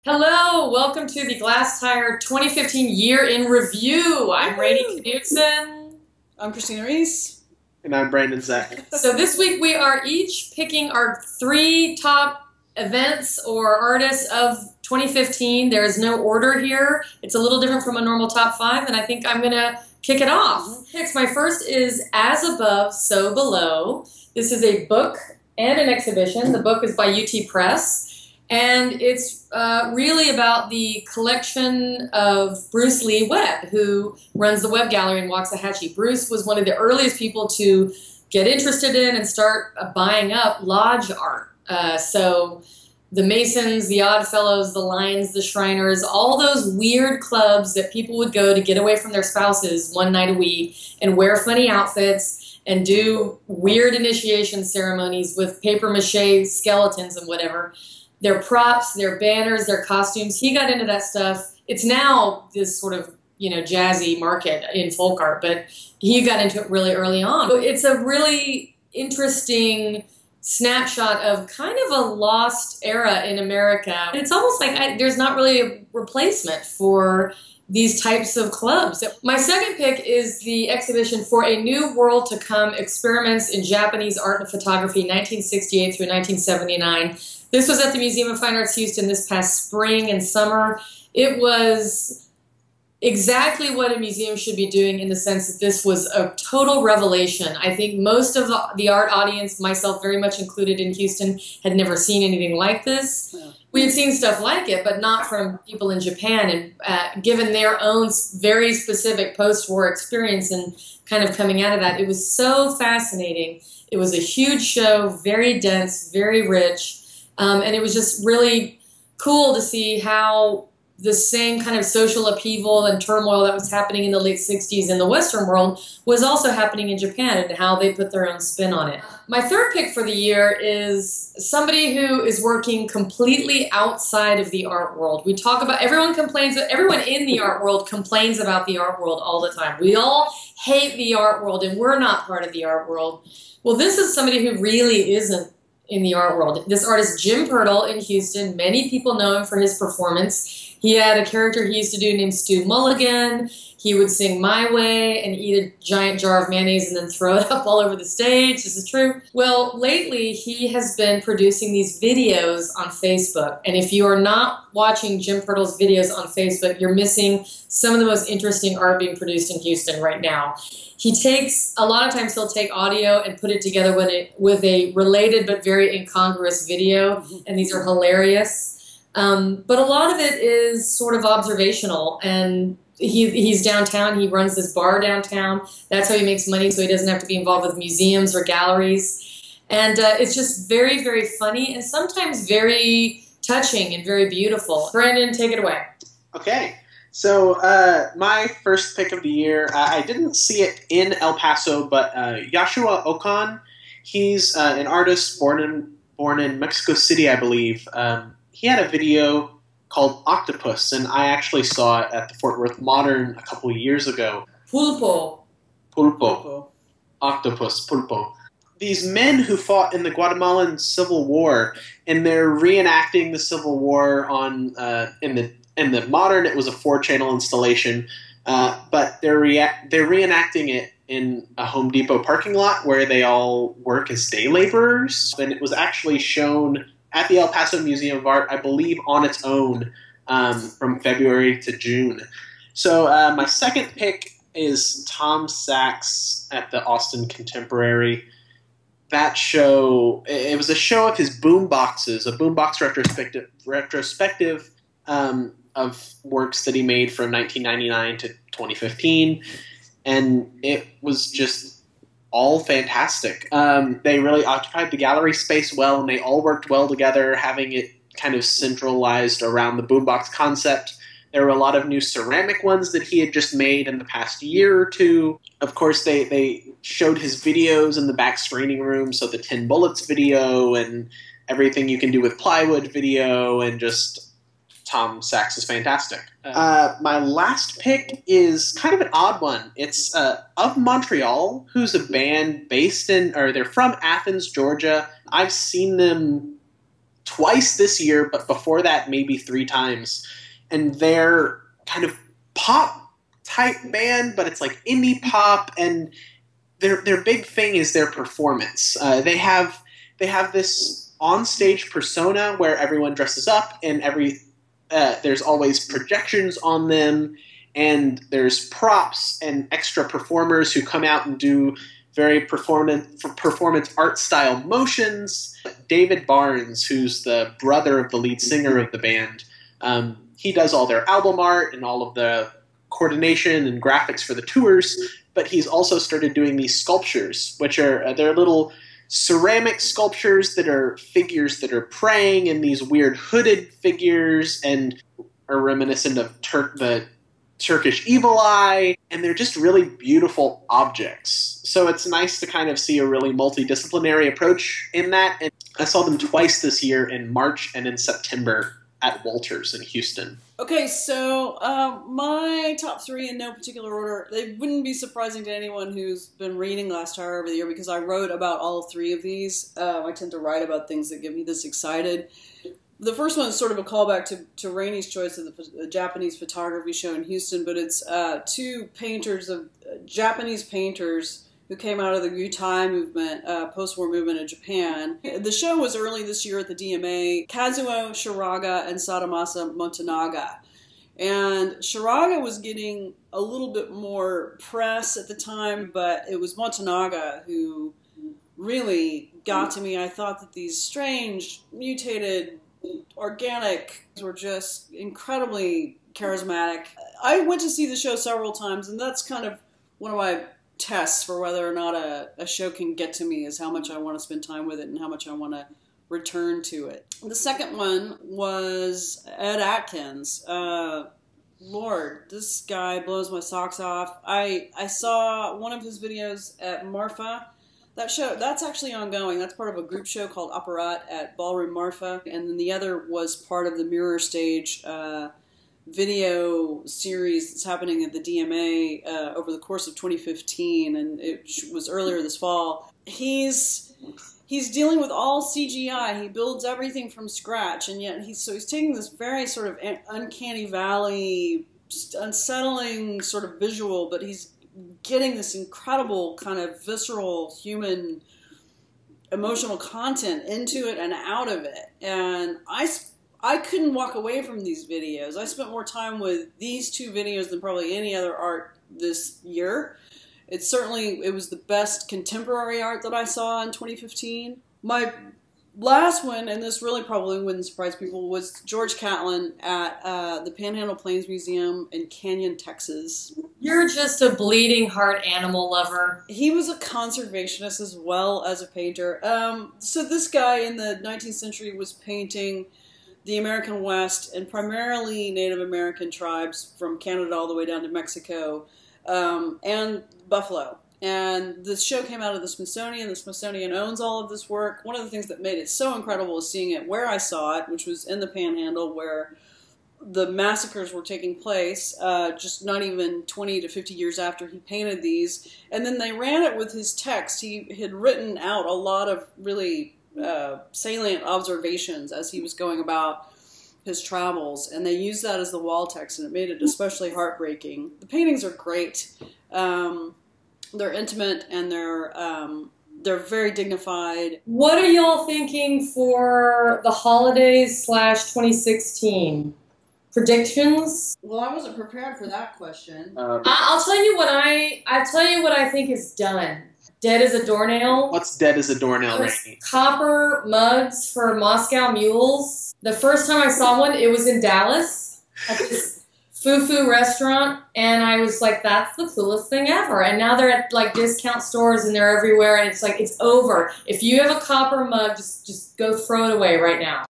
Hello, welcome to the Glasstire 2015 Year in Review. I'm Raineys Choice. I'm Christina Reese. And I'm Brandon Zach. So this week we are each picking our 3 top events or artists of 2015. There is no order here. It's a little different from a normal top 5, and I think I'm going to kick it off. My first is As Above, So Below. This is a book and an exhibition. The book is by UT Press. And it's really about the collection of Bruce Lee Webb, who runs the Webb Gallery in Waxahachie. Bruce was one of the earliest people to get interested in and start buying up lodge art. So the Masons, the Oddfellows, the Lions, the Shriners, all those weird clubs that people would go to get away from their spouses one night a week and wear funny outfits and do weird initiation ceremonies with papier-mâché skeletons and whatever. Their props, their banners, their costumes. He got into that stuff. It's now this sort of, jazzy market in folk art, but he got into it really early on. So it's a really interesting snapshot of kind of a lost era in America. It's almost like there's not really a replacement for these types of clubs. My second pick is the exhibition For a New World to Come, Experiments in Japanese Art and Photography, 1968 through 1979. This was at the Museum of Fine Arts Houston this past spring and summer. It was exactly what a museum should be doing in the sense that this was a total revelation. I think most of the art audience, myself very much included in Houston, had never seen anything like this. Yeah. We had seen stuff like it, but not from people in Japan. And given their own very specific post-war experience and kind of coming out of that, it was so fascinating. It was a huge show, very dense, very rich. And it was just really cool to see how the same kind of social upheaval and turmoil that was happening in the late 60s in the Western world was also happening in Japan and how they put their own spin on it. My third pick for the year is somebody who is working completely outside of the art world. We talk about, everyone in the art world complains about the art world all the time. We all hate the art world and we're not part of the art world. Well, this is somebody who really isn't in the art world. This artist, Jim Furtles in Houston, many people know him for his performance. He had a character he used to do named Stu Mulligan. He would sing My Way and eat a giant jar of mayonnaise and then throw it up all over the stage. This is true. Well, lately he has been producing these videos on Facebook. And if you are not watching Jim Furtles' videos on Facebook, you're missing some of the most interesting art being produced in Houston right now. A lot of times he'll take audio and put it together with a related but very incongruous video, and these are hilarious. But a lot of it is sort of observational, and he's downtown. He runs this bar downtown. That's how he makes money, so he doesn't have to be involved with museums or galleries. And it's just very, very funny and sometimes very touching and very beautiful. Brandon, take it away. Okay. So my first pick of the year, I didn't see it in El Paso, but Yashua Oakon, he's an artist born in Mexico City, I believe. He had a video called Octopus, and I actually saw it at the Fort Worth Modern a couple of years ago. Pulpo. Octopus, pulpo. These men who fought in the Guatemalan Civil War, and they're reenacting the Civil War in the Modern. It was a 4-channel installation, but they're reenacting it in a Home Depot parking lot where they all work as day laborers. And it was actually shown at the El Paso Museum of Art, I believe, on its own from February to June. So my second pick is Tom Sachs at the Austin Contemporary. That show, it was a show of his boomboxes, a boombox retrospective of works that he made from 1999 to 2015, and it was just all fantastic. They really occupied the gallery space well, and they all worked well together, having it kind of centralized around the boombox concept. There were a lot of new ceramic ones that he had just made in the past year or two. Of course, they showed his videos in the back screening room, so the 10 Bullets video and everything you can do with plywood video, and just Tom Sachs is fantastic. My last pick is kind of an odd one. It's of Montreal, who's a band they're from Athens, Georgia. I've seen them twice this year, but before that maybe 3 times. And they're kind of pop type band, but it's like indie pop, and their big thing is their performance. They have this on-stage persona where everyone dresses up, and there's always projections on them, and there's props and extra performers who come out and do very performance art style motions. David Barnes, who's the brother of the lead singer of the band, he does all their album art and all of the coordination and graphics for the tours, but he's also started doing these sculptures, which are they're little ceramic sculptures that are figures that are praying, and these weird hooded figures, and are reminiscent of the Turkish evil eye, and they're just really beautiful objects. So it's nice to kind of see a really multidisciplinary approach in that. And I saw them twice this year, in March and in September, at Walters in Houston. Okay, so my top 3 in no particular order. They wouldn't be surprising to anyone who's been reading Glasstire over the year, because I wrote about all 3 of these. I tend to write about things that get me this excited. The first one is sort of a callback to Raineys Choice, of the Japanese photography show in Houston, but it's 2 painters, Japanese painters, who came out of the Gutai movement, post-war movement in Japan. The show was early this year at the DMA. Kazuo Shiraga and Sadamasa Motonaga. And Shiraga was getting a little bit more press at the time, but it was Motonaga who really got to me. I thought that these strange, mutated, organic were just incredibly charismatic. I went to see the show several times, and that's kind of one of my tests for whether or not a show can get to me, is how much I want to spend time with it and how much I want to return to it. The second one was Ed Atkins. Lord, this guy blows my socks off. I saw one of his videos at Marfa. That show, that's actually ongoing. That's part of a group show called Apparat at Ballroom Marfa. And then the other was part of the Mirror Stage video series that's happening at the DMA over the course of 2015, and it was earlier this fall. He's dealing with all CGI. He builds everything from scratch, and yet he's taking this very sort of uncanny valley, unsettling sort of visual, but he's getting this incredible kind of visceral human emotional content into it and out of it. And I couldn't walk away from these videos. I spent more time with these 2 videos than probably any other art this year. It was the best contemporary art that I saw in 2015. My last one, and this really probably wouldn't surprise people, was George Catlin at the Panhandle Plains Museum in Canyon, Texas. You're just a bleeding heart animal lover. He was a conservationist as well as a painter. So this guy in the 19th century was painting the American West, and primarily Native American tribes from Canada all the way down to Mexico, and Buffalo. And this show came out of the Smithsonian. The Smithsonian owns all of this work. One of the things that made it so incredible is seeing it where I saw it, which was in the Panhandle, where the massacres were taking place, just not even 20 to 50 years after he painted these. And then they ran it with his text. He had written out a lot of really salient observations as he was going about his travels, and they used that as the wall text, and it made it especially heartbreaking. The paintings are great. They're intimate, and they're very dignified. What are y'all thinking for the holidays / 2016? Predictions? Well, I wasn't prepared for that question. I'll tell you what I think is done. Dead as a doornail. What's dead as a doornail, Rainey? Copper mugs for Moscow mules. The first time I saw one, it was in Dallas at this foo-foo restaurant, and I was like, that's the coolest thing ever. And now they're at like discount stores, and they're everywhere, and it's like, it's over. If you have a copper mug, just go throw it away right now.